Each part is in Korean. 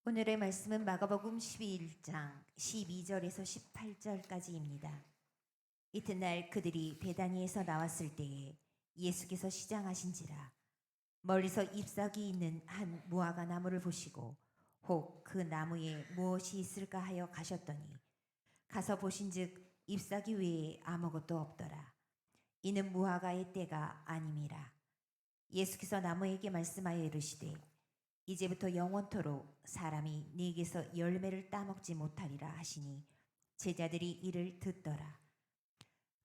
오늘의 말씀은 마가복음 11장 12절에서 18절까지입니다. 이튿날 그들이 베다니에서 나왔을 때에 예수께서 시장하신지라 멀리서 잎사귀 있는 한 무화과 나무를 보시고 혹 그 나무에 무엇이 있을까 하여 가셨더니 가서 보신즉 잎사귀 외에 아무것도 없더라. 이는 무화과의 때가 아님이라. 예수께서 나무에게 말씀하여 이르시되 이제부터 영원토록 사람이 네게서 열매를 따먹지 못하리라 하시니 제자들이 이를 듣더라.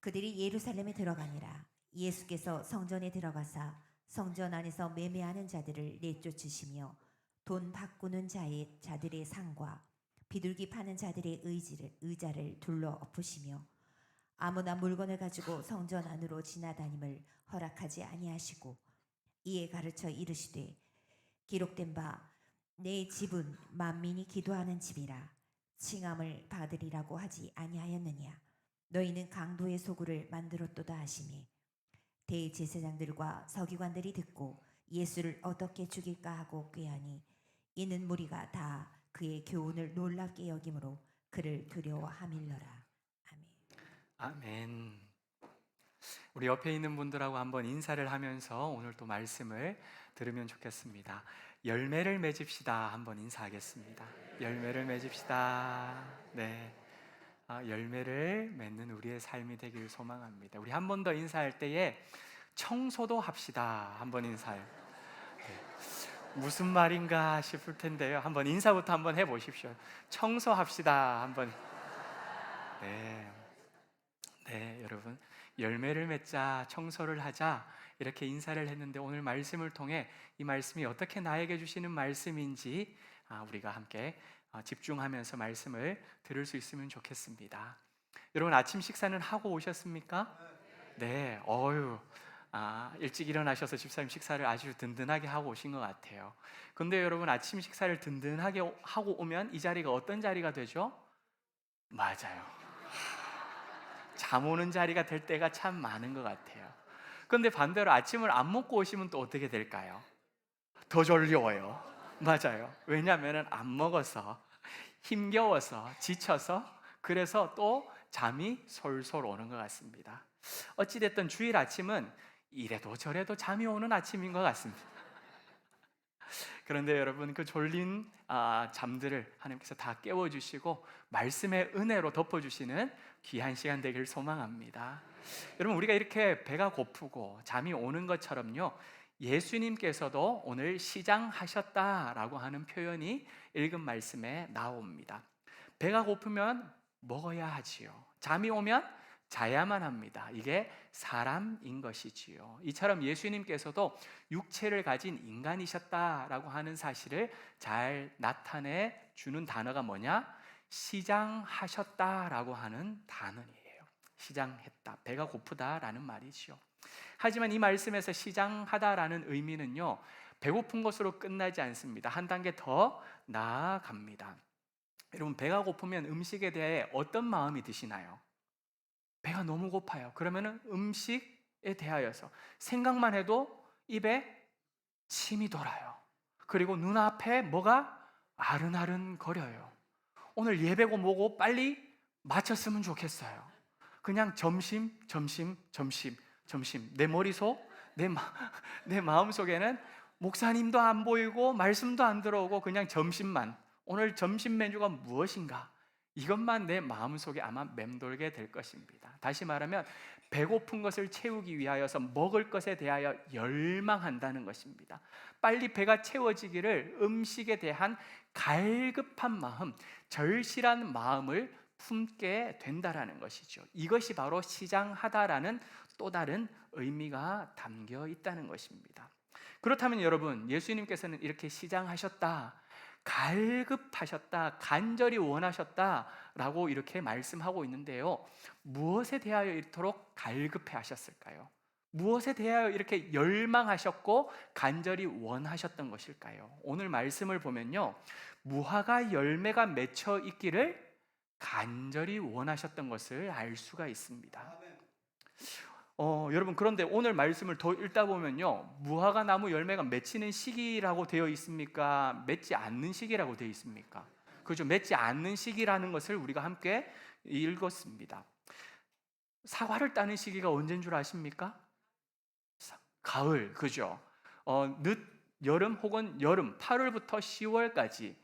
그들이 예루살렘에 들어가니라. 예수께서 성전에 들어가사 성전 안에서 매매하는 자들을 내쫓으시며 돈 바꾸는 자들의 상과 비둘기 파는 자들의 의자를 둘러 엎으시며 아무나 물건을 가지고 성전 안으로 지나다님을 허락하지 아니하시고 이에 가르쳐 이르시되 기록된 바 내 집은 만민이 기도하는 집이라 칭함을 받으리라고 하지 아니하였느냐. 너희는 강도의 소굴을 만들었도다 하시니 대제사장들과 서기관들이 듣고 예수를 어떻게 죽일까 하고 꾀하니 이는 무리가 다 그의 교훈을 놀랍게 여김으로 그를 두려워하밀러라. 아멘. 아멘. 우리 옆에 있는 분들하고 한번 인사를 하면서 오늘 또 말씀을 들으면 좋겠습니다. 열매를 맺읍시다. 한번 인사하겠습니다. 열매를 맺읍시다. 네. 열매를 맺는 우리의 삶이 되길 소망합니다. 우리 한 번 더 인사할 때에 청소도 합시다. 한번 인사해요. 네. 무슨 말인가 싶을 텐데요. 한번 인사부터 한번 해보십시오. 청소합시다. 한번. 네. 네, 여러분. 열매를 맺자, 청소를 하자, 이렇게 인사를 했는데 오늘 말씀을 통해 이 말씀이 어떻게 나에게 주시는 말씀인지 우리가 함께 집중하면서 말씀을 들을 수 있으면 좋겠습니다. 여러분, 아침 식사는 하고 오셨습니까? 네, 일찍 일어나셔서 집사님 식사를 아주 든든하게 하고 오신 것 같아요. 근데 여러분, 아침 식사를 든든하게 하고 오면 이 자리가 어떤 자리가 되죠? 맞아요. 잠 오는 자리가 될 때가 참 많은 것 같아요. 그런데 반대로 아침을 안 먹고 오시면 또 어떻게 될까요? 더 졸려워요. 맞아요. 왜냐하면 안 먹어서, 힘겨워서, 지쳐서, 그래서 또 잠이 솔솔 오는 것 같습니다. 어찌됐든 주일 아침은 이래도 저래도 잠이 오는 아침인 것 같습니다. 그런데 여러분, 그 졸린 잠들을 하나님께서 다 깨워주시고 말씀의 은혜로 덮어주시는 귀한 시간 되길 소망합니다. 여러분, 우리가 이렇게 배가 고프고 잠이 오는 것처럼요, 예수님께서도 오늘 시장하셨다라고 하는 표현이 읽은 말씀에 나옵니다. 배가 고프면 먹어야 하지요. 잠이 오면 자야만 합니다. 이게 사람인 것이지요. 이처럼 예수님께서도 육체를 가진 인간이셨다라고 하는 사실을 잘 나타내 주는 단어가 뭐냐? 시장하셨다라고 하는 단어예요. 시장했다, 배가 고프다라는 말이죠. 하지만 이 말씀에서 시장하다라는 의미는요, 배고픈 것으로 끝나지 않습니다. 한 단계 더 나아갑니다. 여러분, 배가 고프면 음식에 대해 어떤 마음이 드시나요? 배가 너무 고파요. 그러면 음식에 대하여서 생각만 해도 입에 침이 돌아요. 그리고 눈앞에 뭐가 아른아른 거려요. 오늘 예배고 뭐고 빨리 마쳤으면 좋겠어요. 그냥 점심, 점심, 점심, 점심. 내 머릿속, 내 마음속에는 목사님도 안 보이고 말씀도 안 들어오고 그냥 점심만. 오늘 점심 메뉴가 무엇인가? 이것만 내 마음속에 아마 맴돌게 될 것입니다. 다시 말하면 배고픈 것을 채우기 위하여서 먹을 것에 대하여 열망한다는 것입니다. 빨리 배가 채워지기를 음식에 대한 갈급한 마음, 절실한 마음을 품게 된다라는 것이죠. 이것이 바로 시장하다라는 또 다른 의미가 담겨 있다는 것입니다. 그렇다면 여러분, 예수님께서는 이렇게 시장하셨다, 갈급하셨다, 간절히 원하셨다라고 이렇게 말씀하고 있는데요, 무엇에 대하여 이토록 갈급해 하셨을까요? 무엇에 대하여 이렇게 열망하셨고 간절히 원하셨던 것일까요? 오늘 말씀을 보면요, 무화과 열매가 맺혀 있기를 간절히 원하셨던 것을 알 수가 있습니다. 여러분, 그런데 오늘 말씀을 더 읽다 보면요, 무화과 나무 열매가 맺히는 시기라고 되어 있습니까? 맺지 않는 시기라고 되어 있습니까? 그죠? 맺지 않는 시기라는 것을 우리가 함께 읽었습니다. 사과를 따는 시기가 언제인 줄 아십니까? 가을, 그죠? 늦 여름 혹은 여름, 8월부터 10월까지,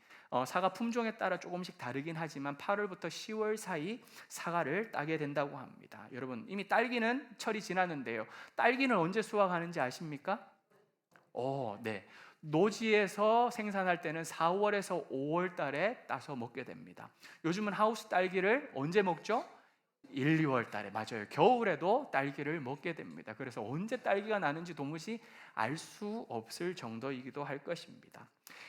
사과 품종에 따라 조금씩 다르긴 하지만 8월부터 10월 사이 사과를 따게 된다고 합니다. 여러분, 이미 딸기는 철이 지났는데요, 딸기는 언제 수확하는지 아십니까? 네. 노지에서 생산할 때는 4월에서 5월 달에 따서 먹게 됩니다. 요즘은 하우스 딸기를 언제 먹죠? 1, 2월 달에, 맞아요. 겨울에도 딸기를 먹게 됩니다. 그래서 언제 딸기가 나는지 도무지 알 수 없을 정도이기도 할 것입니다.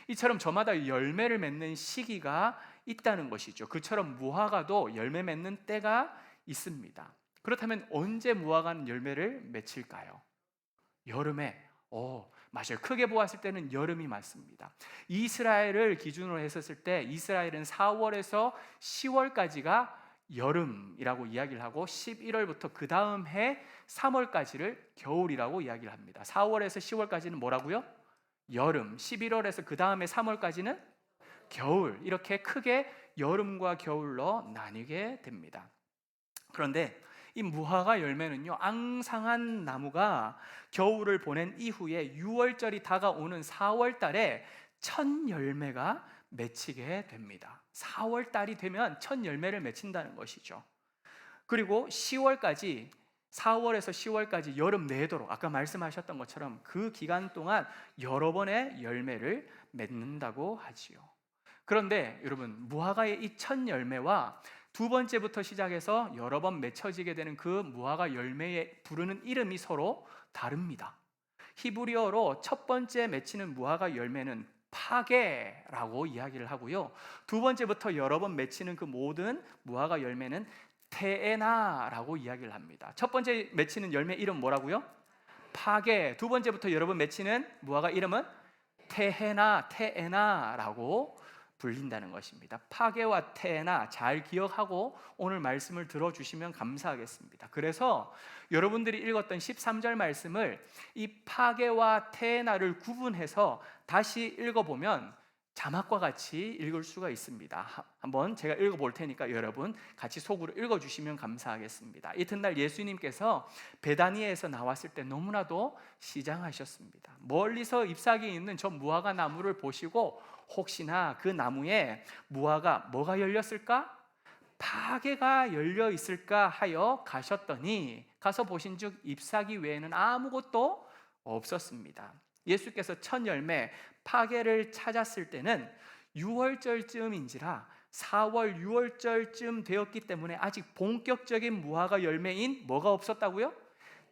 이처럼 저마다 열매를 맺는 시기가 있다는 것이죠. 그처럼 무화과도 열매 맺는 때가 있습니다. 그렇다면 언제 무화과는 열매를 맺힐까요? 여름에. 맞아요. 크게 보았을 때는 여름이 맞습니다. 이스라엘을 기준으로 했었을 때 이스라엘은 4월에서 10월까지가 여름이라고 이야기를 하고 11월부터 그 다음 해 3월까지를 겨울이라고 이야기를 합니다. 4월에서 10월까지는 뭐라고요? 여름. 11월에서 그 다음 해 3월까지는 겨울. 이렇게 크게 여름과 겨울로 나뉘게 됩니다. 그런데 이 무화과 열매는요, 앙상한 나무가 겨울을 보낸 이후에 6월절이 다가오는 4월 달에 첫 열매가 맺히게 됩니다. 4월 달이 되면 첫 열매를 맺힌다는 것이죠. 그리고 10월까지, 4월에서 10월까지 여름 내도록, 아까 말씀하셨던 것처럼 그 기간 동안 여러 번의 열매를 맺는다고 하지요. 그런데 여러분, 무화과의 이 첫 열매와 두 번째부터 시작해서 여러 번 맺혀지게 되는 그 무화과 열매에 부르는 이름이 서로 다릅니다. 히브리어로 첫 번째 맺히는 무화과 열매는 파게라고 이야기를 하고요, 두 번째부터 여러 번 맺히는 그 모든 무화과 열매는 테에나라고 이야기를 합니다. 첫 번째 맺히는 열매 이름 뭐라고요? 파게. 두 번째부터 여러 번 맺히는 무화과 이름은 테에나라고 불린다는 것입니다. 파게와 테에나 잘 기억하고 오늘 말씀을 들어주시면 감사하겠습니다. 그래서 여러분들이 읽었던 13절 말씀을 이 파게와 테에나를 구분해서 다시 읽어보면 자막과 같이 읽을 수가 있습니다. 한번 제가 읽어볼 테니까 여러분 같이 속으로 읽어주시면 감사하겠습니다. 이튿날 예수님께서 베다니에서 나왔을 때 너무나도 시장하셨습니다. 멀리서 잎사귀 있는 저 무화과 나무를 보시고 혹시나 그 나무에 무화과 뭐가 열렸을까? 파게가 열려 있을까 하여 가셨더니 가서 보신즉 잎사귀 외에는 아무것도 없었습니다. 예수께서 첫 열매 파게를 찾았을 때는 6월절쯤인지라 4월 6월절쯤 되었기 때문에 아직 본격적인 무화과 열매인 뭐가 없었다고요?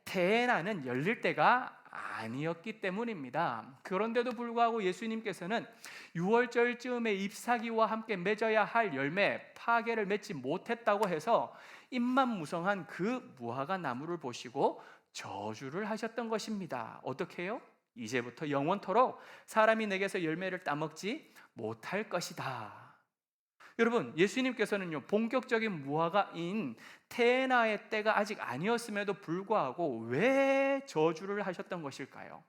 테에나는 열릴 때가 아니었기 때문입니다. 그런데도 불구하고 예수님께서는 6월절쯤에 잎사귀와 함께 맺어야 할 열매 파게를 맺지 못했다고 해서 입만무성한 그 무화과 나무를 보시고 저주를 하셨던 것입니다. 어떻게 해요? 이제부터 영원토록 사람이 내게서 열매를 따먹지 못할 것이다. 여러분, 예수님께서는요, 본격적인 무화과인 테에나의 때가 아직 아니었음에도 불구하고 왜 저주를 하셨던 것일까요?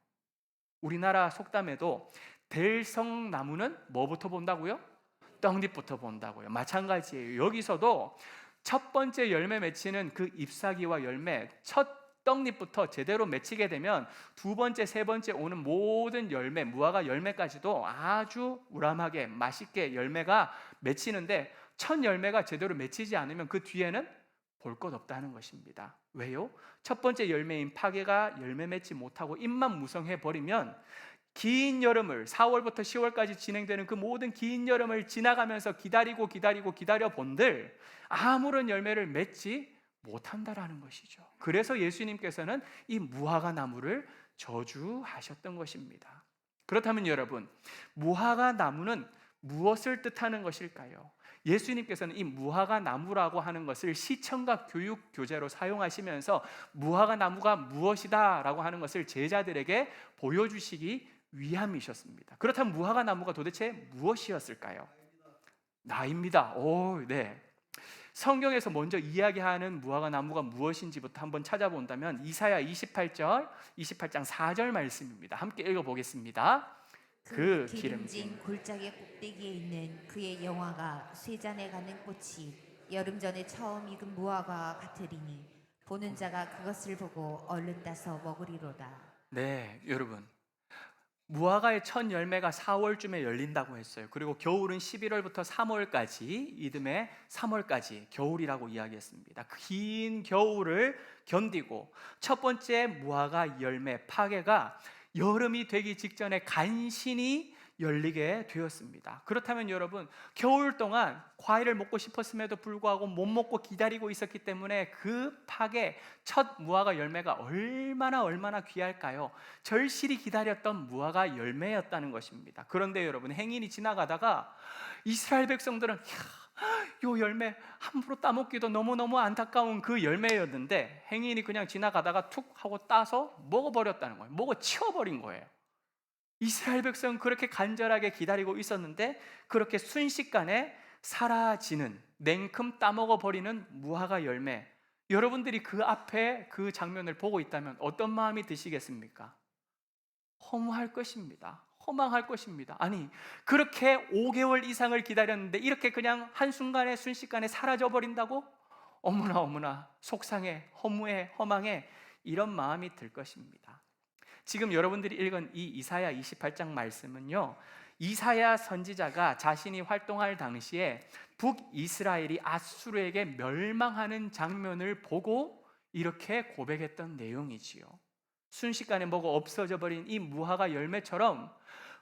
우리나라 속담에도 들성나무는 뭐부터 본다고요? 떡잎부터 본다고요. 마찬가지예요. 여기서도 첫 번째 열매 맺히는 그 잎사귀와 열매, 첫 떡잎부터 제대로 맺히게 되면 두 번째, 세 번째 오는 모든 열매, 무화과 열매까지도 아주 우람하게 맛있게 열매가 맺히는데 첫 열매가 제대로 맺히지 않으면 그 뒤에는 볼 것 없다는 것입니다. 왜요? 첫 번째 열매인 파게가 열매 맺지 못하고 잎만 무성해 버리면 긴 여름을 4월부터 10월까지 진행되는 그 모든 긴 여름을 지나가면서 기다려 본들 아무런 열매를 맺지 못한다라는 것이죠. 그래서 예수님께서는 이 무화과 나무를 저주하셨던 것입니다. 그렇다면 여러분, 무화과 나무는 무엇을 뜻하는 것일까요? 예수님께서는 이 무화과 나무라고 하는 것을 시청각 교육 교재로 사용하시면서 무화과 나무가 무엇이다 라고 하는 것을 제자들에게 보여주시기 위함이셨습니다. 그렇다면 무화과 나무가 도대체 무엇이었을까요? 나입니다. 네. 성경에서 먼저 이야기하는 무화과 나무가 무엇인지부터 한번 찾아본다면 이사야 28장 4절 말씀입니다. 함께 읽어보겠습니다. 그 기름진 골짜기 꼭대기에 있는 그의 영화가 쇠잔에 가는 꽃이 여름전에 처음 익은 무화과 같으리니 보는 자가 그것을 보고 얼른 따서 먹으리로다. 네, 여러분, 무화과의 첫 열매가 4월쯤에 열린다고 했어요. 그리고 겨울은 11월부터 3월까지, 이듬해 3월까지 겨울이라고 이야기했습니다. 긴 겨울을 견디고 첫 번째 무화과 열매 파괴가 여름이 되기 직전에 간신히 열리게 되었습니다. 그렇다면 여러분, 겨울 동안 과일을 먹고 싶었음에도 불구하고 못 먹고 기다리고 있었기 때문에 그 파괴, 첫 무화과 열매가 얼마나 귀할까요? 절실히 기다렸던 무화과 열매였다는 것입니다. 그런데 여러분, 행인이 지나가다가 이스라엘 백성들은 요 열매 함부로 따먹기도 너무너무 안타까운 그 열매였는데 행인이 그냥 지나가다가 툭 하고 따서 먹어버렸다는 거예요. 먹어 치워버린 거예요. 이스라엘 백성은 그렇게 간절하게 기다리고 있었는데 그렇게 순식간에 사라지는, 냉큼 따먹어버리는 무화과 열매, 여러분들이 그 앞에 그 장면을 보고 있다면 어떤 마음이 드시겠습니까? 허무할 것입니다. 허망할 것입니다. 아니, 그렇게 5개월 이상을 기다렸는데 이렇게 그냥 한순간에 순식간에 사라져버린다고? 어머나 속상해, 허무해, 허망해, 이런 마음이 들 것입니다. 지금 여러분들이 읽은 이 이사야 28장 말씀은요, 이사야 선지자가 자신이 활동할 당시에 북이스라엘이 아수르에게 멸망하는 장면을 보고 이렇게 고백했던 내용이지요. 순식간에 뭐가 없어져 버린 이 무화과 열매처럼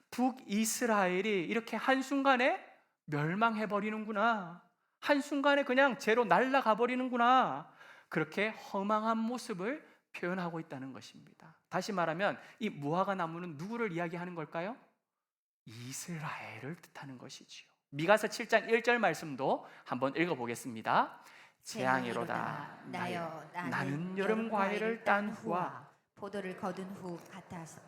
북이스라엘이 이렇게 한순간에 멸망해 버리는구나, 한순간에 그냥 제로 날아가 버리는구나, 그렇게 허망한 모습을 표현하고 있다는 것입니다. 다시 말하면 이 무화과 나무는 누구를 이야기하는 걸까요? 이스라엘을 뜻하는 것이지요. 미가서 7장 1절 말씀도 한번 읽어보겠습니다. 재앙이로다 나여 나는 여름 과일을 딴 후와 포도를 거둔 후 같아서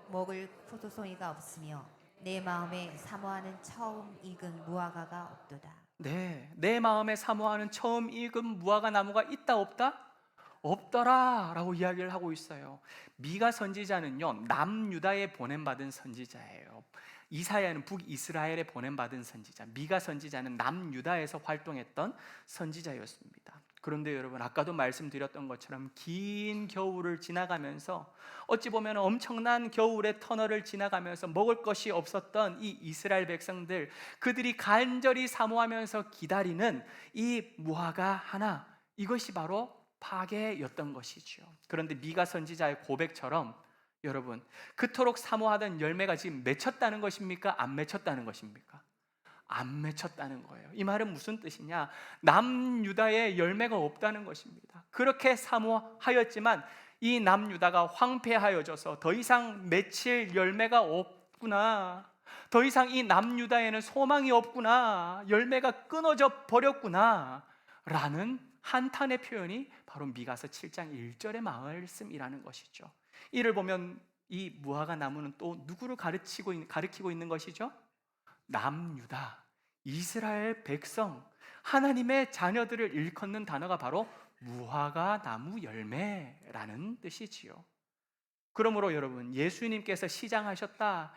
먹을 포도송이가 없으며 내 마음에 사모하는 처음 익은 무화과가 없도다. 네, 내 마음에 사모하는 처음 익은 무화과 나무가 있다 없다? 없더라 라고 이야기를 하고 있어요. 미가 선지자는요, 남유다에 보냄받은 선지자예요. 이사야는 북이스라엘에 보냄받은 선지자, 미가 선지자는 남유다에서 활동했던 선지자였습니다. 그런데 여러분, 아까도 말씀드렸던 것처럼 긴 겨울을 지나가면서, 어찌 보면 엄청난 겨울의 터널을 지나가면서 먹을 것이 없었던 이 이스라엘 백성들, 그들이 간절히 사모하면서 기다리는 이 무화과 하나, 이것이 바로 파괴였던 것이죠. 그런데 미가 선지자의 고백처럼 여러분, 그토록 사모하던 열매가 지금 맺혔다는 것입니까? 안 맺혔다는 것입니까? 안 맺혔다는 거예요. 이 말은 무슨 뜻이냐? 남유다에 열매가 없다는 것입니다. 그렇게 사모하였지만 이 남유다가 황폐하여져서 더 이상 맺힐 열매가 없구나, 더 이상 이 남유다에는 소망이 없구나, 열매가 끊어져 버렸구나 라는 한탄의 표현이 바로 미가서 7장 1절의 말씀이라는 것이죠. 이를 보면 이 무화과 나무는 또 누구를 가리키고 있는 것이죠? 남유다, 이스라엘 백성, 하나님의 자녀들을 일컫는 단어가 바로 무화과 나무 열매라는 뜻이지요. 그러므로 여러분, 예수님께서 시장하셨다,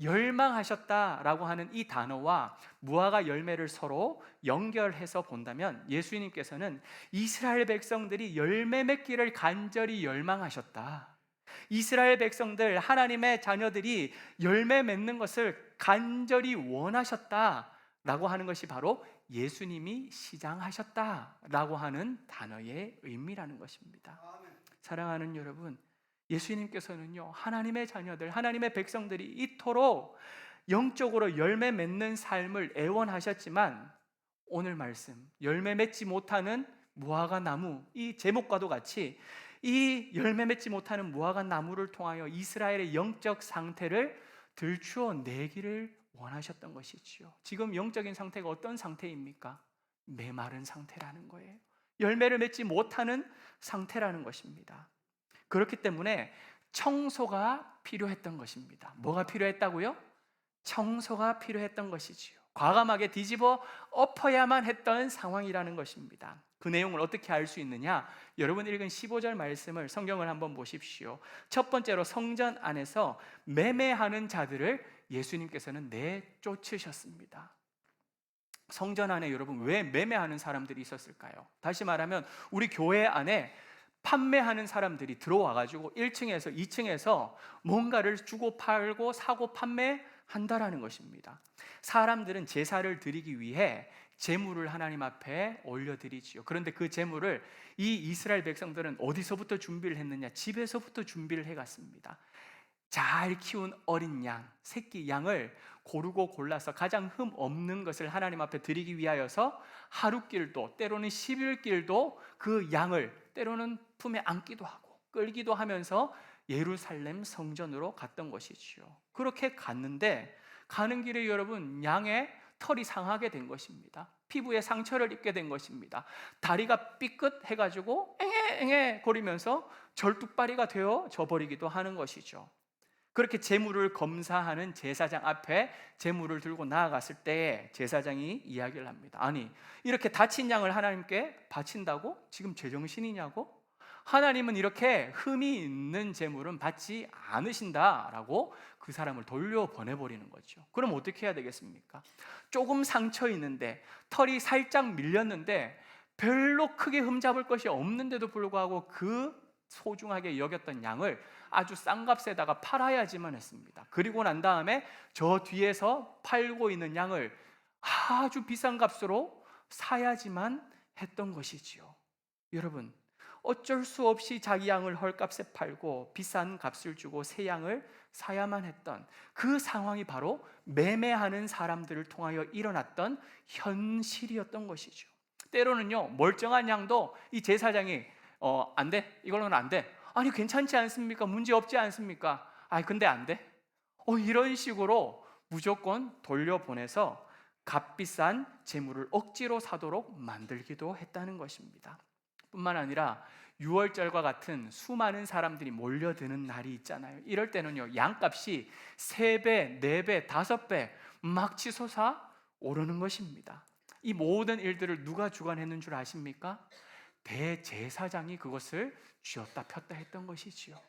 열망하셨다라고 하는 이 단어와 무화과 열매를 서로 연결해서 본다면 예수님께서는 이스라엘 백성들이 열매 맺기를 간절히 열망하셨다, 이스라엘 백성들, 하나님의 자녀들이 열매 맺는 것을 간절히 원하셨다라고 하는 것이 바로 예수님이 시장하셨다라고 하는 단어의 의미라는 것입니다. 사랑하는 여러분, 예수님께서는요, 하나님의 자녀들, 하나님의 백성들이 이토록 영적으로 열매 맺는 삶을 애원하셨지만 오늘 말씀, 열매 맺지 못하는 무화과 나무, 이 제목과도 같이 이 열매 맺지 못하는 무화과 나무를 통하여 이스라엘의 영적 상태를 들추어 내기를 원하셨던 것이지요. 지금 영적인 상태가 어떤 상태입니까? 메마른 상태라는 거예요. 열매를 맺지 못하는 상태라는 것입니다. 그렇기 때문에 청소가 필요했던 것입니다. 뭐가 필요했다고요? 청소가 필요했던 것이지요. 과감하게 뒤집어 엎어야만 했던 상황이라는 것입니다. 그 내용을 어떻게 알 수 있느냐? 여러분 읽은 15절 말씀을 성경을 한번 보십시오. 첫 번째로 성전 안에서 매매하는 자들을 예수님께서는 내쫓으셨습니다. 성전 안에 여러분 왜 매매하는 사람들이 있었을까요? 다시 말하면 우리 교회 안에 판매하는 사람들이 들어와 가지고 1층에서 2층에서 뭔가를 주고 팔고 사고 판매한다라는 것입니다. 사람들은 제사를 드리기 위해 제물을 하나님 앞에 올려드리지요. 그런데 그 제물을 이 이스라엘 백성들은 어디서부터 준비를 했느냐? 집에서부터 준비를 해갔습니다. 잘 키운 어린 양, 새끼 양을 고르고 골라서 가장 흠 없는 것을 하나님 앞에 드리기 위하여서 하루길도 때로는 10일길도 그 양을 때로는 품에 안기도 하고 끌기도 하면서 예루살렘 성전으로 갔던 것이지요. 그렇게 갔는데 가는 길에 여러분 양의 털이 상하게 된 것입니다. 피부에 상처를 입게 된 것입니다. 다리가 삐끗해가지고 앵해 거리면서 절뚝발이가 되어져 버리기도 하는 것이죠. 그렇게 제물을 검사하는 제사장 앞에 제물을 들고 나아갔을 때에 제사장이 이야기를 합니다. 아니 이렇게 다친 양을 하나님께 바친다고? 지금 제정신이냐고? 하나님은 이렇게 흠이 있는 제물은 받지 않으신다라고 그 사람을 돌려보내버리는 거죠. 그럼 어떻게 해야 되겠습니까? 조금 상처 있는데 털이 살짝 밀렸는데 별로 크게 흠잡을 것이 없는데도 불구하고 그 소중하게 여겼던 양을 아주 싼 값에다가 팔아야지만 했습니다. 그리고 난 다음에 저 뒤에서 팔고 있는 양을 아주 비싼 값으로 사야지만 했던 것이지요. 여러분 어쩔 수 없이 자기 양을 헐값에 팔고 비싼 값을 주고 새 양을 사야만 했던 그 상황이 바로 매매하는 사람들을 통하여 일어났던 현실이었던 것이죠. 때로는요 멀쩡한 양도 이 제사장이 안 돼? 이걸로는 안 돼? 아니 괜찮지 않습니까? 문제 없지 않습니까? 아니 근데 안 돼? 이런 식으로 무조건 돌려보내서 값비싼 재물을 억지로 사도록 만들기도 했다는 것입니다. 뿐만 아니라 6월절과 같은 수많은 사람들이 몰려드는 날이 있잖아요. 이럴 때는요 양값이 3배, 4배, 5배 막 치솟아 오르는 것입니다. 이 모든 일들을 누가 주관했는 줄 아십니까? 대제사장이 그것을 쥐었다 폈다 했던 것이지요.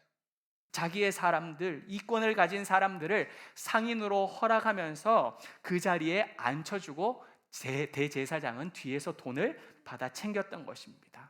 자기의 사람들, 이권을 가진 사람들을 상인으로 허락하면서 그 자리에 앉혀주고 대제사장은 뒤에서 돈을 받아 챙겼던 것입니다.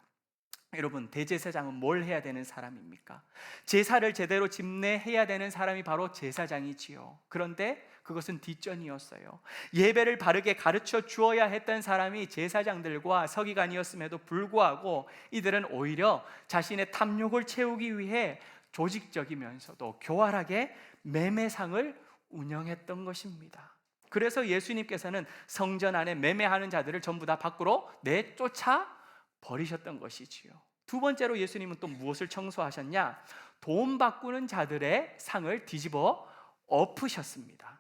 여러분 대제사장은 뭘 해야 되는 사람입니까? 제사를 제대로 집례해야 되는 사람이 바로 제사장이지요. 그런데 그것은 뒷전이었어요. 예배를 바르게 가르쳐 주어야 했던 사람이 제사장들과 서기관이었음에도 불구하고 이들은 오히려 자신의 탐욕을 채우기 위해 조직적이면서도 교활하게 매매상을 운영했던 것입니다. 그래서 예수님께서는 성전 안에 매매하는 자들을 전부 다 밖으로 내쫓아 버리셨던 것이지요. 두 번째로 예수님은 또 무엇을 청소하셨냐? 돈 바꾸는 자들의 상을 뒤집어 엎으셨습니다.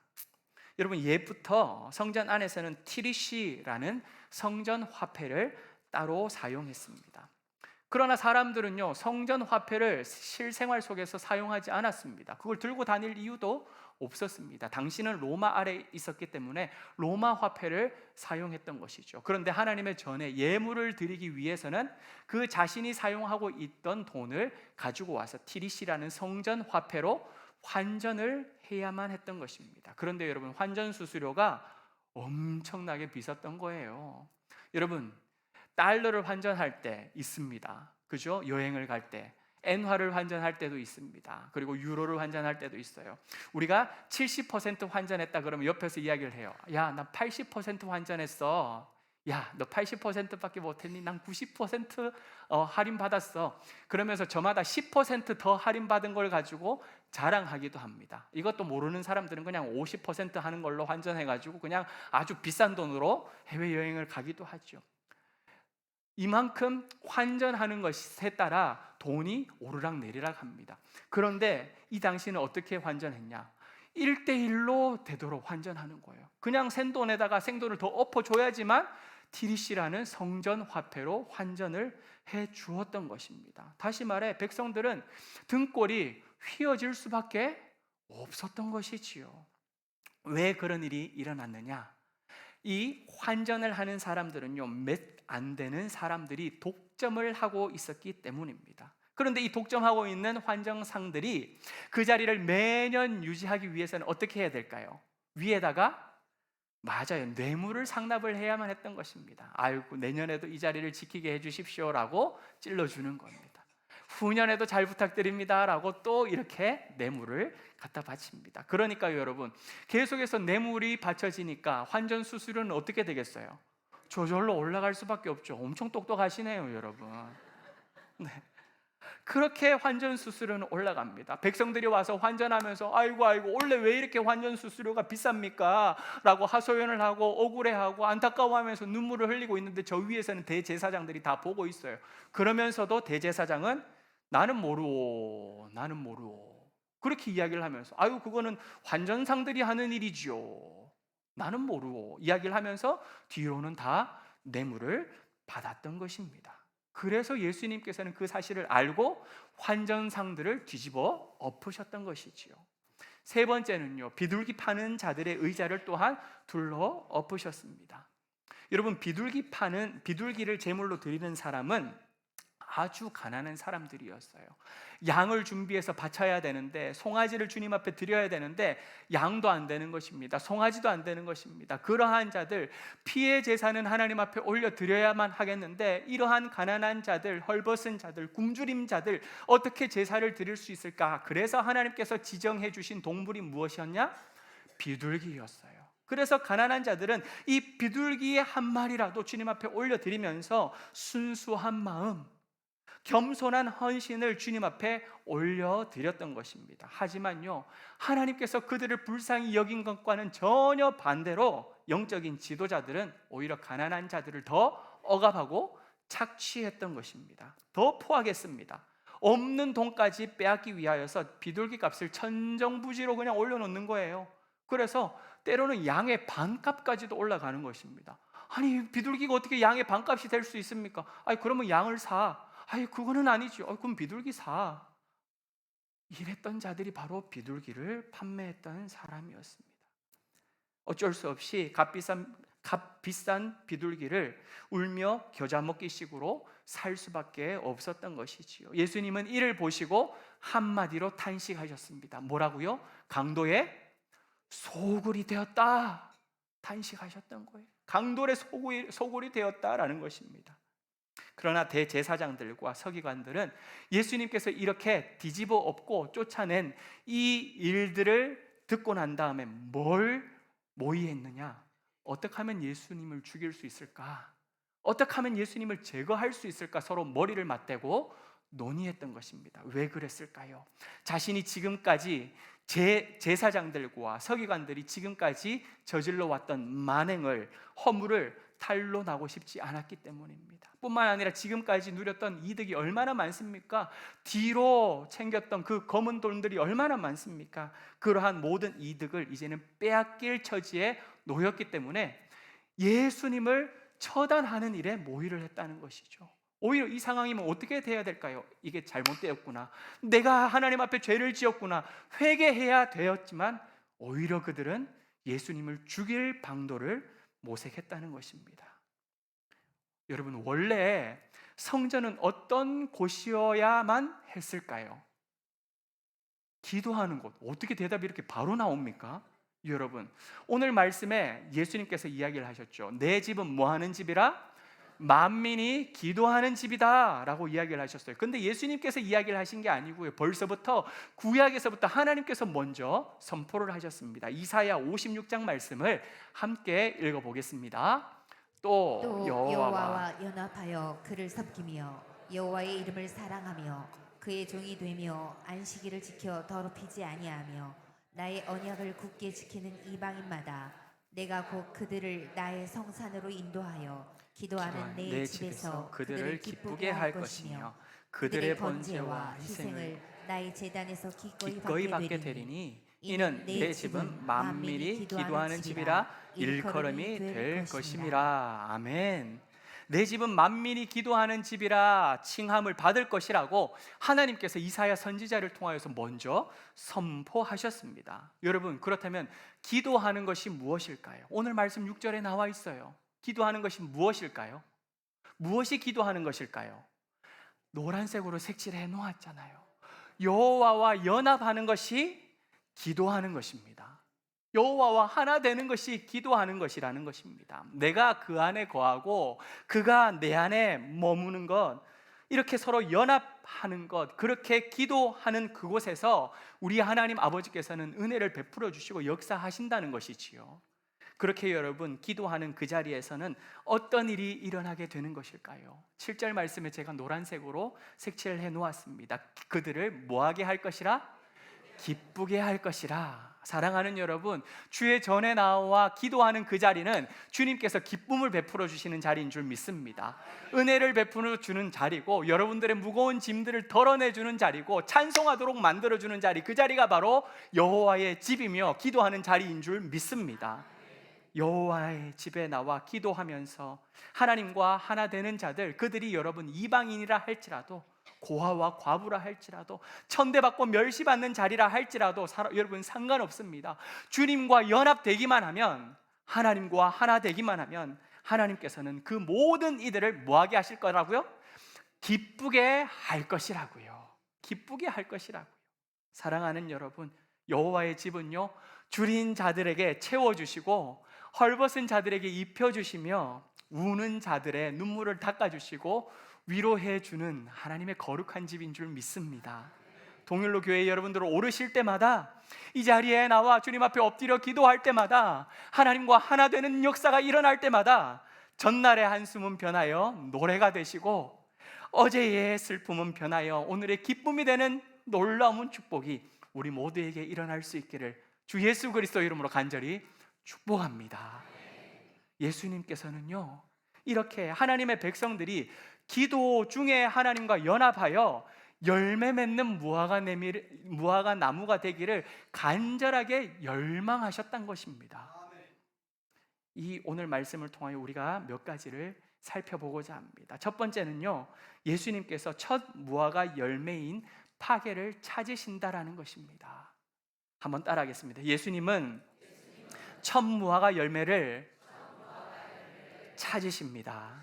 여러분 옛부터 성전 안에서는 티리시라는 성전 화폐를 따로 사용했습니다. 그러나 사람들은요 성전 화폐를 실생활 속에서 사용하지 않았습니다. 그걸 들고 다닐 이유도 없었습니다. 당시는 로마 아래에 있었기 때문에 로마 화폐를 사용했던 것이죠. 그런데 하나님의 전에 예물을 드리기 위해서는 그 자신이 사용하고 있던 돈을 가지고 와서 티리시라는 성전 화폐로 환전을 해야만 했던 것입니다. 그런데 여러분 환전 수수료가 엄청나게 비쌌던 거예요. 여러분 달러를 환전할 때 있습니다. 그죠? 여행을 갈 때 엔화를 환전할 때도 있습니다. 그리고 유로를 환전할 때도 있어요. 우리가 70% 환전했다 그러면 옆에서 이야기를 해요. 야, 나 80% 환전했어. 야, 너 80%밖에 못했니? 난 90% 할인 받았어. 그러면서 저마다 10% 더 할인 받은 걸 가지고 자랑하기도 합니다. 이것도 모르는 사람들은 그냥 50% 하는 걸로 환전해가지고 그냥 아주 비싼 돈으로 해외여행을 가기도 하죠. 이만큼 환전하는 것에 따라 돈이 오르락 내리락 합니다. 그런데 이 당시는 어떻게 환전했냐? 1대1로 되도록 환전하는 거예요. 그냥 생돈에다가 생돈을 더 엎어줘야지만 티리시라는 성전 화폐로 환전을 해 주었던 것입니다. 다시 말해 백성들은 등골이 휘어질 수밖에 없었던 것이지요. 왜 그런 일이 일어났느냐? 이 환전을 하는 사람들은요, 몇 안 되는 사람들이 독점을 하고 있었기 때문입니다. 그런데 이 독점하고 있는 환정상들이 그 자리를 매년 유지하기 위해서는 어떻게 해야 될까요? 위에다가 맞아요, 뇌물을 상납을 해야만 했던 것입니다. 아이고, 내년에도 이 자리를 지키게 해주십시오라고 찔러주는 겁니다. 후년에도 잘 부탁드립니다라고 또 이렇게 뇌물을 갖다 바칩니다. 그러니까요, 여러분, 계속해서 뇌물이 바쳐지니까 환전 수수료는 어떻게 되겠어요? 저절로 올라갈 수밖에 없죠. 엄청 똑똑하시네요, 여러분. 네. 그렇게 환전 수수료는 올라갑니다. 백성들이 와서 환전하면서 아이고 원래 왜 이렇게 환전 수수료가 비쌉니까? 라고 하소연을 하고 억울해하고 안타까워하면서 눈물을 흘리고 있는데 저 위에서는 대제사장들이 다 보고 있어요. 그러면서도 대제사장은 나는 모르오 그렇게 이야기를 하면서 아이고 그거는 환전상들이 하는 일이지요, 나는 모르오 이야기를 하면서 뒤로는 다 뇌물을 받았던 것입니다. 그래서 예수님께서는 그 사실을 알고 환전상들을 뒤집어 엎으셨던 것이지요. 세 번째는요, 비둘기 파는 자들의 의자를 또한 둘러 엎으셨습니다. 여러분, 비둘기를 제물로 드리는 사람은 아주 가난한 사람들이었어요. 양을 준비해서 바쳐야 되는데, 송아지를 주님 앞에 드려야 되는데 양도 안 되는 것입니다. 송아지도 안 되는 것입니다. 그러한 자들, 피의 제사는 하나님 앞에 올려 드려야만 하겠는데 이러한 가난한 자들, 헐벗은 자들, 굶주린 자들 어떻게 제사를 드릴 수 있을까? 그래서 하나님께서 지정해 주신 동물이 무엇이었냐? 비둘기였어요. 그래서 가난한 자들은 이 비둘기 한 마리라도 주님 앞에 올려드리면서 순수한 마음, 겸손한 헌신을 주님 앞에 올려드렸던 것입니다. 하지만요, 하나님께서 그들을 불쌍히 여긴 것과는 전혀 반대로 영적인 지도자들은 오히려 가난한 자들을 더 억압하고 착취했던 것입니다. 더 포하겠습니다. 없는 돈까지 빼앗기 위하여서 비둘기 값을 천정부지로 그냥 올려놓는 거예요. 그래서 때로는 양의 반값까지도 올라가는 것입니다. 아니, 비둘기가 어떻게 양의 반값이 될 수 있습니까? 아니, 그러면 양을 사. 아니, 그거는 아니죠. 그럼 비둘기 사. 이랬던 자들이 바로 비둘기를 판매했던 사람이었습니다. 어쩔 수 없이 값비싼 비둘기를 울며 겨자 먹기식으로 살 수밖에 없었던 것이지요. 예수님은 이를 보시고 한마디로 탄식하셨습니다. 뭐라고요? 강도의 소굴이 되었다, 탄식하셨던 거예요. 강도의 소굴이 되었다라는 것입니다. 그러나 대제사장들과 서기관들은 예수님께서 이렇게 뒤집어 엎고 쫓아낸 이 일들을 듣고 난 다음에 뭘 모의했느냐? 어떻게 하면 예수님을 죽일 수 있을까? 어떻게 하면 예수님을 제거할 수 있을까? 서로 머리를 맞대고 논의했던 것입니다. 왜 그랬을까요? 자신이 지금까지 제사장들과 서기관들이 지금까지 저질러 왔던 만행을, 허물을 탄로나고 싶지 않았기 때문입니다. 뿐만 아니라 지금까지 누렸던 이득이 얼마나 많습니까? 뒤로 챙겼던 그 검은 돈들이 얼마나 많습니까? 그러한 모든 이득을 이제는 빼앗길 처지에 놓였기 때문에 예수님을 처단하는 일에 모의를 했다는 것이죠. 오히려 이 상황이면 어떻게 돼야 될까요? 이게 잘못되었구나, 내가 하나님 앞에 죄를 지었구나, 회개해야 되었지만 오히려 그들은 예수님을 죽일 방도를 모색했다는 것입니다. 여러분, 원래 성전은 어떤 곳이어야만 했을까요? 기도하는 곳. 어떻게 대답이 이렇게 바로 나옵니까? 여러분, 오늘 말씀에 예수님께서 이야기를 하셨죠. 내 집은 뭐 하는 집이라? 만민이 기도하는 집이다 라고 이야기를 하셨어요. 근데 예수님께서 이야기를 하신 게 아니고요, 벌써부터 구약에서부터 하나님께서 먼저 선포를 하셨습니다. 이사야 56장 말씀을 함께 읽어보겠습니다. 또 여호와와 연합하여 그를 섬기며 여호와의 이름을 사랑하며 그의 종이 되며 안식일을 지켜 더럽히지 아니하며 나의 언약을 굳게 지키는 이방인마다 내가 곧 그들을 나의 성산으로 인도하여 기도하는 내 집에서 그들을 기쁘게 할 것이며 그들의 번제와 희생을 나의 제단에서 기꺼이 받게 되리니 이는 내 집은 만민이 기도하는 집이라 일컬음이 될 것임이라. 아멘. 내 집은 만민이 기도하는 집이라 칭함을 받을 것이라고 하나님께서 이사야 선지자를 통하여서 먼저 선포하셨습니다. 여러분, 그렇다면 기도하는 것이 무엇일까요? 오늘 말씀 6절에 나와 있어요. 기도하는 것이 무엇일까요? 무엇이 기도하는 것일까요? 노란색으로 색칠해 놓았잖아요. 여호와와 연합하는 것이 기도하는 것입니다. 여호와와 하나 되는 것이 기도하는 것이라는 것입니다. 내가 그 안에 거하고 그가 내 안에 머무는 것, 이렇게 서로 연합하는 것, 그렇게 기도하는 그곳에서 우리 하나님 아버지께서는 은혜를 베풀어 주시고 역사하신다는 것이지요. 그렇게 여러분, 기도하는 그 자리에서는 어떤 일이 일어나게 되는 것일까요? 7절 말씀에 제가 노란색으로 색칠을 해 놓았습니다. 그들을 뭐하게 할 것이라? 기쁘게 할 것이라. 사랑하는 여러분, 주의 전에 나와 기도하는 그 자리는 주님께서 기쁨을 베풀어 주시는 자리인 줄 믿습니다. 은혜를 베풀어 주는 자리고, 여러분들의 무거운 짐들을 덜어내 주는 자리고, 찬송하도록 만들어 주는 자리, 그 자리가 바로 여호와의 집이며 기도하는 자리인 줄 믿습니다. 여호와의 집에 나와 기도하면서 하나님과 하나 되는 자들, 그들이 여러분 이방인이라 할지라도, 고아와 과부라 할지라도, 천대받고 멸시받는 자리라 할지라도 여러분 상관없습니다. 주님과 연합되기만 하면, 하나님과 하나 되기만 하면 하나님께서는 그 모든 이들을 뭐하게 하실 거라고요? 기쁘게 할 것이라고요. 기쁘게 할 것이라고요. 사랑하는 여러분, 여호와의 집은요, 줄인 자들에게 채워주시고 헐벗은 자들에게 입혀주시며 우는 자들의 눈물을 닦아주시고 위로해주는 하나님의 거룩한 집인 줄 믿습니다. 동일로 교회 여러분들 오르실 때마다, 이 자리에 나와 주님 앞에 엎드려 기도할 때마다, 하나님과 하나 되는 역사가 일어날 때마다 전날의 한숨은 변하여 노래가 되시고 어제의 슬픔은 변하여 오늘의 기쁨이 되는 놀라운 축복이 우리 모두에게 일어날 수 있기를 주 예수 그리스도 이름으로 간절히 축복합니다. 예수님께서는요, 이렇게 하나님의 백성들이 기도 중에 하나님과 연합하여 열매 맺는 무화과 나무가 되기를 간절하게 열망하셨던 것입니다. 이 오늘 말씀을 통하여 우리가 몇 가지를 살펴보고자 합니다. 첫 번째는요, 예수님께서 첫 무화과 열매인 파게를 찾으신다라는 것입니다. 한번 따라하겠습니다. 예수님은 첫 무화과 열매를 찾으십니다.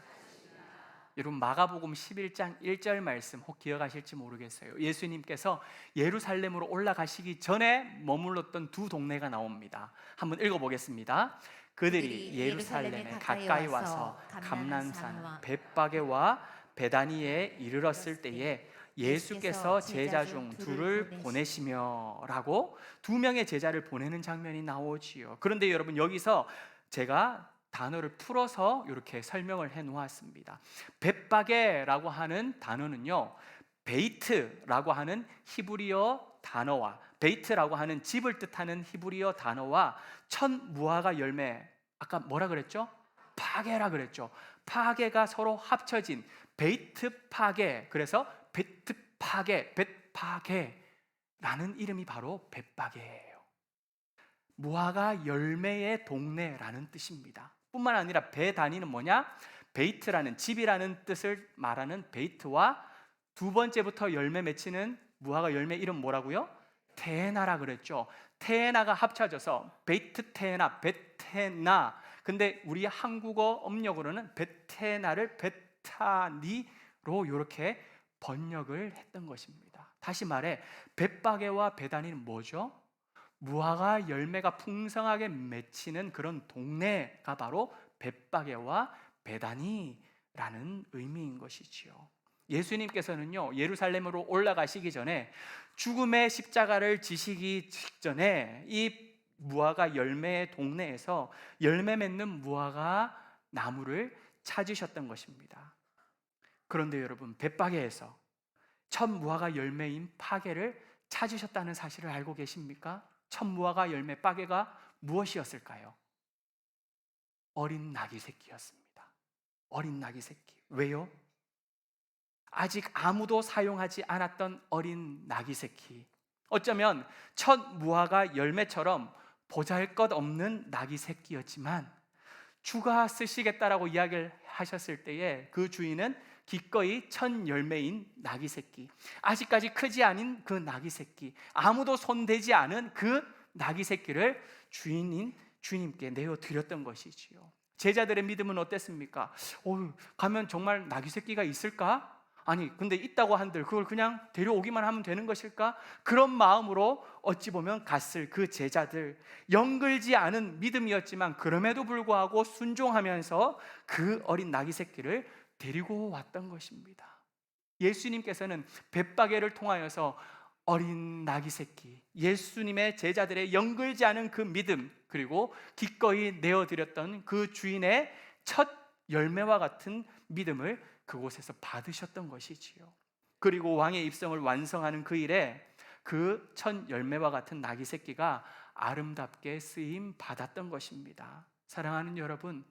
여러분, 마가복음 11장 1절 말씀 혹 기억하실지 모르겠어요. 예수님께서 예루살렘으로 올라가시기 전에 머물렀던 두 동네가 나옵니다. 한번 읽어보겠습니다. 그들이 예루살렘에 가까이 와서 감난산 벳바게와 베다니에 이르렀을 때에 예수께서 제자 중 둘을 보내시며 라고 두 명의 제자를 보내는 장면이 나오지요. 그런데 여러분, 여기서 제가 단어를 풀어서 이렇게 설명을 해 놓았습니다. 벳바게라고 하는 단어는요, 베이트라고 하는 히브리어 단어와, 베이트라고 하는 집을 뜻하는 히브리어 단어와 첫 무화과 열매, 아까 뭐라 그랬죠? 파게라 그랬죠. 파게가 서로 합쳐진 베이트 파게, 그래서 베트 파게, 벳파게라는 이름이 바로 벳바게예요. 무화과 열매의 동네라는 뜻입니다. 뿐만 아니라 베다니는 뭐냐? 베이트라는 집이라는 뜻을 말하는 베이트와 두 번째부터 열매 맺히는 무화과 열매 이름 뭐라고요? 테나라 그랬죠. 테나가 합쳐져서 베이트 테나, 베테나. 근데 우리 한국어 음력으로는 베테나를 베타니로 이렇게 번역을 했던 것입니다. 다시 말해, 벳바게와 베다니는 뭐죠? 무화과 열매가 풍성하게 맺히는 그런 동네가 바로 벳바게와 베다니라는 의미인 것이지요. 예수님께서는요, 예루살렘으로 올라가시기 전에 죽음의 십자가를 지시기 직전에 이 무화과 열매의 동네에서 열매 맺는 무화과 나무를 찾으셨던 것입니다. 그런데 여러분, 벳바게에서 첫 무화과 열매인 파게를 찾으셨다는 사실을 알고 계십니까? 첫 무화과 열매 파게가 무엇이었을까요? 어린 나귀 새끼였습니다. 어린 나귀 새끼. 왜요? 아직 아무도 사용하지 않았던 어린 나귀 새끼. 어쩌면 첫 무화과 열매처럼 보잘것없는 나귀 새끼였지만 주가 쓰시겠다라고 이야기를 하셨을 때에 그 주인은 기꺼이 첫 열매인 나귀 새끼, 아직까지 크지 않은 그 나귀 새끼, 아무도 손대지 않은 그 나귀 새끼를 주님께 내어 드렸던 것이지요. 제자들의 믿음은 어땠습니까? 가면 정말 나귀 새끼가 있을까? 아니, 근데 있다고 한들 그걸 그냥 데려오기만 하면 되는 것일까? 그런 마음으로 어찌 보면 갔을 그 제자들, 영글지 않은 믿음이었지만 그럼에도 불구하고 순종하면서 그 어린 나귀 새끼를 데리고 왔던 것입니다. 예수님께서는 벳바게를 통하여서 어린 나귀 새끼, 예수님의 제자들의 영글지 않은 그 믿음, 그리고 기꺼이 내어드렸던 그 주인의 첫 열매와 같은 믿음을 그곳에서 받으셨던 것이지요. 그리고 왕의 입성을 완성하는 그 일에 그 첫 열매와 같은 나귀 새끼가 아름답게 쓰임 받았던 것입니다. 사랑하는 여러분,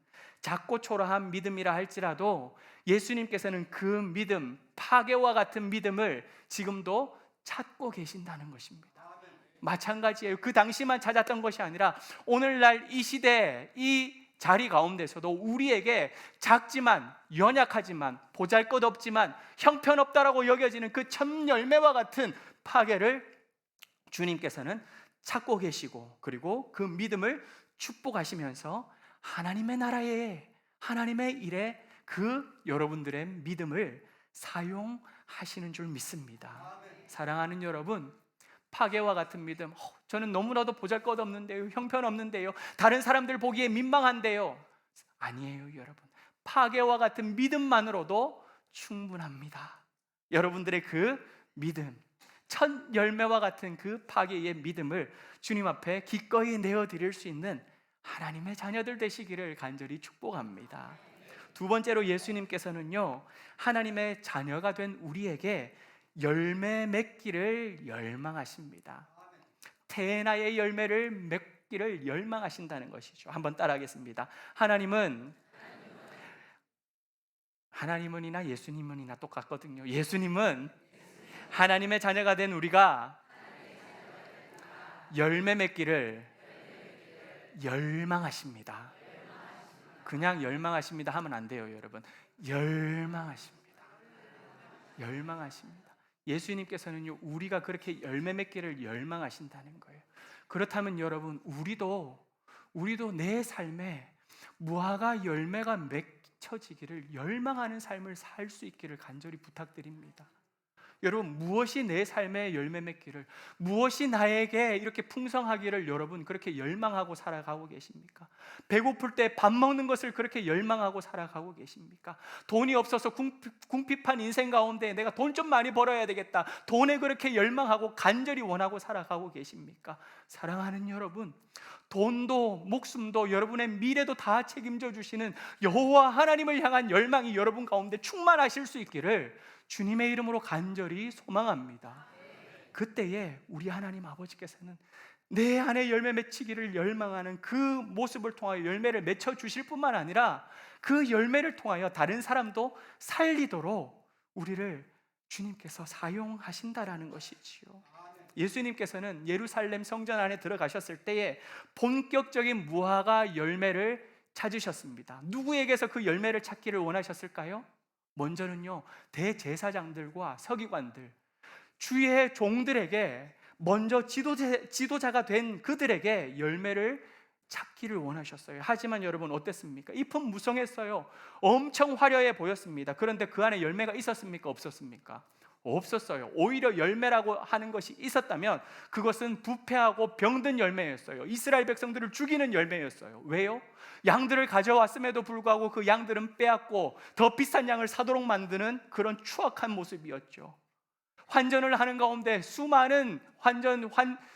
작고 초라한 믿음이라 할지라도 예수님께서는 그 믿음, 파괴와 같은 믿음을 지금도 찾고 계신다는 것입니다. 마찬가지예요. 그 당시만 찾았던 것이 아니라 오늘날 이 시대, 이 자리 가운데서도 우리에게 작지만, 연약하지만, 보잘것없지만 형편없다라고 여겨지는 그 첫 열매와 같은 파괴를 주님께서는 찾고 계시고, 그리고 그 믿음을 축복하시면서 하나님의 나라에, 하나님의 일에 그 여러분들의 믿음을 사용하시는 줄 믿습니다. 사랑하는 여러분, 파괴와 같은 믿음, 저는 너무나도 보잘것없는데요, 형편없는데요, 다른 사람들 보기에 민망한데요. 아니에요, 여러분. 파괴와 같은 믿음만으로도 충분합니다. 여러분들의 그 믿음, 첫 열매와 같은 그 파괴의 믿음을 주님 앞에 기꺼이 내어드릴 수 있는 하나님의 자녀들 되시기를 간절히 축복합니다. 두 번째로 예수님께서는요, 하나님의 자녀가 된 우리에게 열매 맺기를 열망하십니다. 태나의 열매를 맺기를 열망하신다는 것이죠. 한번 따라하겠습니다. 하나님은이나 예수님은이나 똑같거든요. 예수님은 하나님의 자녀가 된 우리가 열매 맺기를 열망하십니다. 그냥 열망하십니다 하면 안 돼요, 여러분. 열망하십니다. 열망하십니다. 예수님께서는요, 우리가 그렇게 열매 맺기를 열망하신다는 거예요. 그렇다면 여러분, 우리도 내 삶에 무화과 열매가 맺혀지기를 열망하는 삶을 살 수 있기를 간절히 부탁드립니다. 여러분, 무엇이 내 삶의 열매 맺기를, 무엇이 나에게 이렇게 풍성하기를 여러분 그렇게 열망하고 살아가고 계십니까? 배고플 때 밥 먹는 것을 그렇게 열망하고 살아가고 계십니까? 돈이 없어서 궁핍한 인생 가운데 내가 돈 좀 많이 벌어야 되겠다, 돈에 그렇게 열망하고 간절히 원하고 살아가고 계십니까? 사랑하는 여러분, 돈도 목숨도 여러분의 미래도 다 책임져 주시는 여호와 하나님을 향한 열망이 여러분 가운데 충만하실 수 있기를 주님의 이름으로 간절히 소망합니다. 그때에 우리 하나님 아버지께서는 내 안에 열매 맺히기를 열망하는 그 모습을 통하여 열매를 맺혀 주실 뿐만 아니라 그 열매를 통하여 다른 사람도 살리도록 우리를 주님께서 사용하신다라는 것이지요. 예수님께서는 예루살렘 성전 안에 들어가셨을 때에 본격적인 무화과 열매를 찾으셨습니다. 누구에게서 그 열매를 찾기를 원하셨을까요? 먼저는요, 대제사장들과 서기관들, 주의 종들에게, 먼저 지도자가 된 그들에게 열매를 찾기를 원하셨어요. 하지만 여러분 어땠습니까? 잎은 무성했어요. 엄청 화려해 보였습니다. 그런데 그 안에 열매가 있었습니까? 없었습니까? 없었어요. 오히려 열매라고 하는 것이 있었다면 그것은 부패하고 병든 열매였어요. 이스라엘 백성들을 죽이는 열매였어요. 왜요? 양들을 가져왔음에도 불구하고 그 양들은 빼앗고 더 비싼 양을 사도록 만드는 그런 추악한 모습이었죠. 환전을 하는 가운데 수많은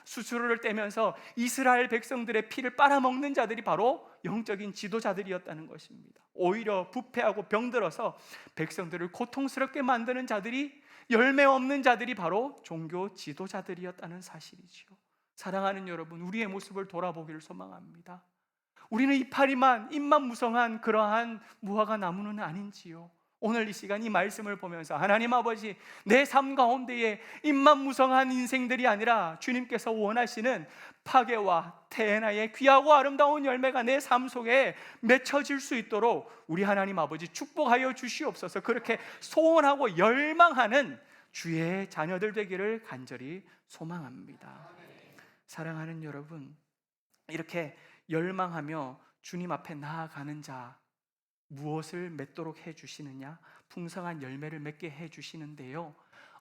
수수료를 떼면서 이스라엘 백성들의 피를 빨아먹는 자들이 바로 영적인 지도자들이었다는 것입니다. 오히려 부패하고 병들어서 백성들을 고통스럽게 만드는 자들이, 열매 없는 자들이 바로 종교 지도자들이었다는 사실이지요. 사랑하는 여러분, 우리의 모습을 돌아보기를 소망합니다. 우리는 이파리만, 잎만 무성한 그러한 무화과 나무는 아닌지요. 오늘 이 시간 이 말씀을 보면서 하나님 아버지, 내 삶 가운데에 입만무성한 인생들이 아니라 주님께서 원하시는 파괴와 태나의 귀하고 아름다운 열매가 내 삶 속에 맺혀질 수 있도록 우리 하나님 아버지 축복하여 주시옵소서. 그렇게 소원하고 열망하는 주의 자녀들 되기를 간절히 소망합니다. 사랑하는 여러분, 이렇게 열망하며 주님 앞에 나아가는 자, 무엇을 맺도록 해주시느냐? 풍성한 열매를 맺게 해주시는데요,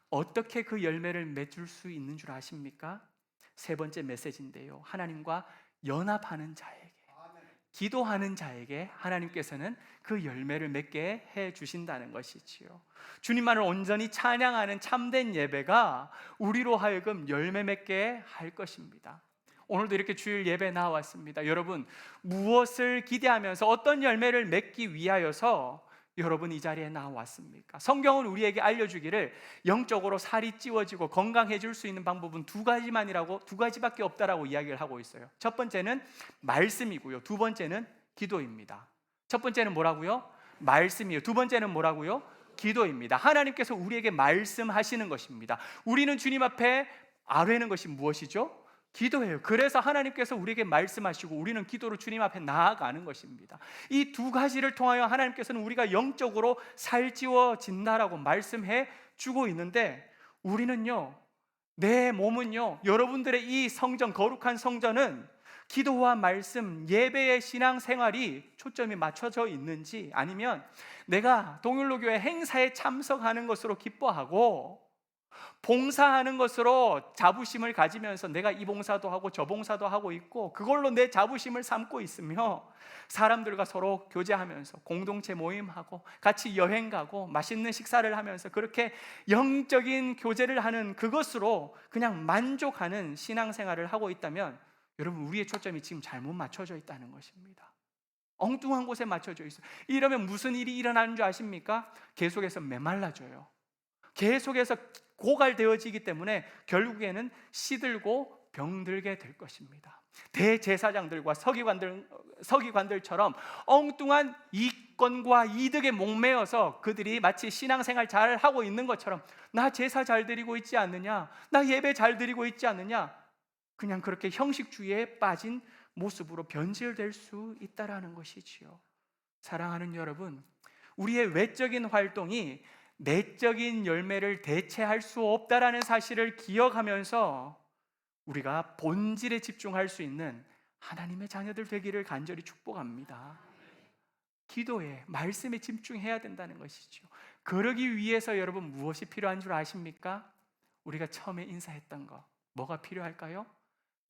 어떻게 그 열매를 맺을 수 있는 줄 아십니까? 세 번째 메시지인데요, 하나님과 연합하는 자에게, 기도하는 자에게 하나님께서는 그 열매를 맺게 해주신다는 것이지요. 주님만을 온전히 찬양하는 참된 예배가 우리로 하여금 열매 맺게 할 것입니다. 오늘도 이렇게 주일 예배 나왔습니다. 여러분, 무엇을 기대하면서 어떤 열매를 맺기 위하여서 여러분 이 자리에 나왔습니까? 성경은 우리에게 알려주기를 영적으로 살이 찌워지고 건강해질 수 있는 방법은 두 가지밖에 없다라고 이야기를 하고 있어요. 첫 번째는 말씀이고요, 두 번째는 기도입니다. 첫 번째는 뭐라고요? 말씀이에요. 두 번째는 뭐라고요? 기도입니다. 하나님께서 우리에게 말씀하시는 것입니다. 우리는 주님 앞에 아뢰는 것이 무엇이죠? 기도예요. 그래서 하나님께서 우리에게 말씀하시고 우리는 기도로 주님 앞에 나아가는 것입니다. 이 두 가지를 통하여 하나님께서는 우리가 영적으로 살찌워진다라고 말씀해 주고 있는데, 우리는요, 내 몸은요, 여러분들의 이 성전, 거룩한 성전은 기도와 말씀, 예배의 신앙생활이 초점이 맞춰져 있는지, 아니면 내가 동일로교회 행사에 참석하는 것으로 기뻐하고 봉사하는 것으로 자부심을 가지면서 내가 이 봉사도 하고 저 봉사도 하고 있고 그걸로 내 자부심을 삼고 있으며, 사람들과 서로 교제하면서 공동체 모임하고 같이 여행 가고 맛있는 식사를 하면서 그렇게 영적인 교제를 하는 그것으로 그냥 만족하는 신앙생활을 하고 있다면, 여러분, 우리의 초점이 지금 잘못 맞춰져 있다는 것입니다. 엉뚱한 곳에 맞춰져 있어요. 이러면 무슨 일이 일어나는 줄 아십니까? 계속해서 메말라져요. 계속해서 고갈되어지기 때문에 결국에는 시들고 병들게 될 것입니다. 대제사장들과 서기관들처럼 엉뚱한 이권과 이득에 목매어서 그들이 마치 신앙생활 잘 하고 있는 것처럼, 나 제사 잘 드리고 있지 않느냐, 나 예배 잘 드리고 있지 않느냐, 그냥 그렇게 형식주의에 빠진 모습으로 변질될 수 있다라는 것이지요. 사랑하는 여러분, 우리의 외적인 활동이 내적인 열매를 대체할 수 없다라는 사실을 기억하면서 우리가 본질에 집중할 수 있는 하나님의 자녀들 되기를 간절히 축복합니다. 기도에, 말씀에 집중해야 된다는 것이죠. 그러기 위해서 여러분 무엇이 필요한 줄 아십니까? 우리가 처음에 인사했던 거, 뭐가 필요할까요?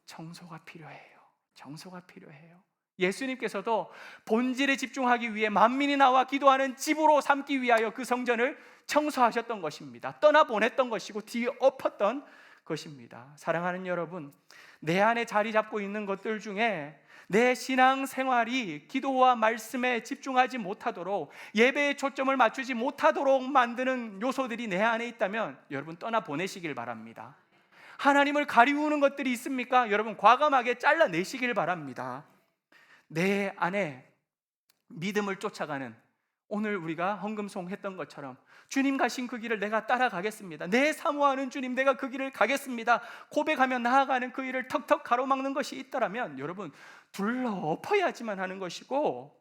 청소가 필요해요. 청소가 필요해요. 예수님께서도 본질에 집중하기 위해 만민이 나와 기도하는 집으로 삼기 위하여 그 성전을 청소하셨던 것입니다. 떠나보냈던 것이고 뒤엎었던 것입니다. 사랑하는 여러분, 내 안에 자리 잡고 있는 것들 중에 내 신앙생활이 기도와 말씀에 집중하지 못하도록, 예배에 초점을 맞추지 못하도록 만드는 요소들이 내 안에 있다면 여러분 떠나보내시길 바랍니다. 하나님을 가리우는 것들이 있습니까? 여러분 과감하게 잘라내시길 바랍니다. 내 안에 믿음을 쫓아가는, 오늘 우리가 헌금송했던 것처럼 주님 가신 그 길을 내가 따라가겠습니다, 내 사모하는 주님, 내가 그 길을 가겠습니다 고백하며 나아가는 그 일을 턱턱 가로막는 것이 있다라면 여러분 둘러 엎어야지만 하는 것이고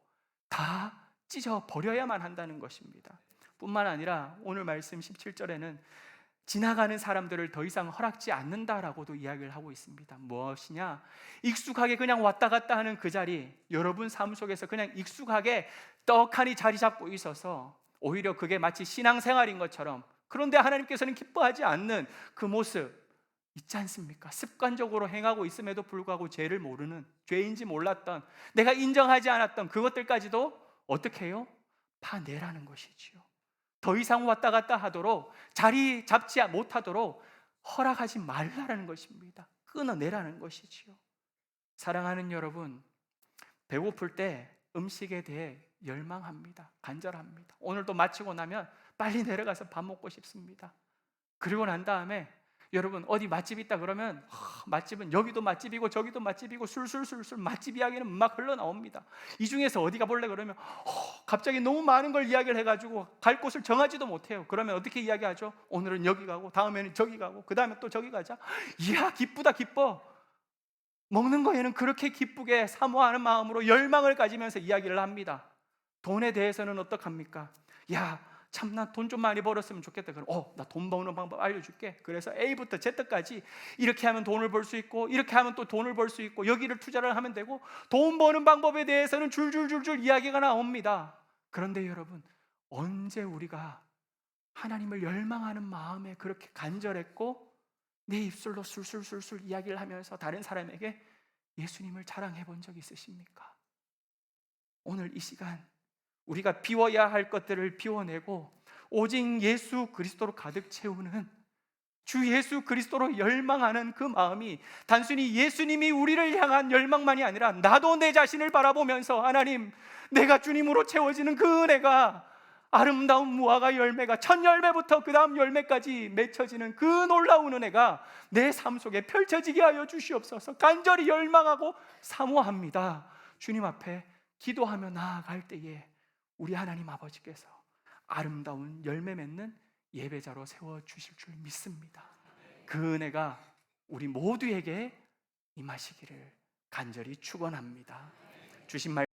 다 찢어 버려야만 한다는 것입니다. 뿐만 아니라 오늘 말씀 17절에는 지나가는 사람들을 더 이상 허락지 않는다라고도 이야기를 하고 있습니다. 무엇이냐? 익숙하게 그냥 왔다 갔다 하는 그 자리, 여러분 삶 속에서 그냥 익숙하게 떡하니 자리 잡고 있어서 오히려 그게 마치 신앙생활인 것처럼, 그런데 하나님께서는 기뻐하지 않는 그 모습 있지 않습니까? 습관적으로 행하고 있음에도 불구하고 죄를 모르는, 죄인지 몰랐던, 내가 인정하지 않았던 그것들까지도 어떻게 해요? 파내라는 것이지요. 더 이상 왔다 갔다 하도록, 자리 잡지 못하도록 허락하지 말라는 것입니다. 끊어내라는 것이지요. 사랑하는 여러분, 배고플 때 음식에 대해 열망합니다. 간절합니다. 오늘도 마치고 나면 빨리 내려가서 밥 먹고 싶습니다. 그리고 난 다음에 여러분 어디 맛집 있다 그러면 맛집은 여기도 맛집이고 저기도 맛집이고 술술술술 맛집 이야기는 막 흘러나옵니다. 이 중에서 어디 가볼래 그러면 갑자기 너무 많은 걸 이야기를 해가지고 갈 곳을 정하지도 못해요. 그러면 어떻게 이야기하죠? 오늘은 여기 가고 다음에는 저기 가고 그 다음에 또 저기 가자. 이야 기쁘다 기뻐. 먹는 거에는 그렇게 기쁘게 사모하는 마음으로 열망을 가지면서 이야기를 합니다. 돈에 대해서는 어떡합니까? 야 참 난 돈 좀 많이 벌었으면 좋겠다. 그럼 나 돈 버는 방법 알려줄게. 그래서 A부터 Z까지 이렇게 하면 돈을 벌 수 있고 이렇게 하면 또 돈을 벌 수 있고 여기를 투자를 하면 되고 돈 버는 방법에 대해서는 줄줄줄줄 이야기가 나옵니다. 그런데 여러분 언제 우리가 하나님을 열망하는 마음에 그렇게 간절했고 내 입술로 술술술술 이야기를 하면서 다른 사람에게 예수님을 자랑해 본 적 있으십니까? 오늘 이 시간 우리가 비워야 할 것들을 비워내고 오직 예수 그리스도로 가득 채우는 주 예수 그리스도로 열망하는 그 마음이 단순히 예수님이 우리를 향한 열망만이 아니라 나도 내 자신을 바라보면서 하나님 내가 주님으로 채워지는 그 은혜가 아름다운 무화과 열매가 첫 열매부터 그 다음 열매까지 맺혀지는 그 놀라운 은혜가 내 삶 속에 펼쳐지게 하여 주시옵소서. 간절히 열망하고 사모합니다. 주님 앞에 기도하며 나아갈 때에 우리 하나님 아버지께서 아름다운 열매 맺는 예배자로 세워주실 줄 믿습니다. 그 은혜가 우리 모두에게 임하시기를 간절히 축원합니다. 주신 말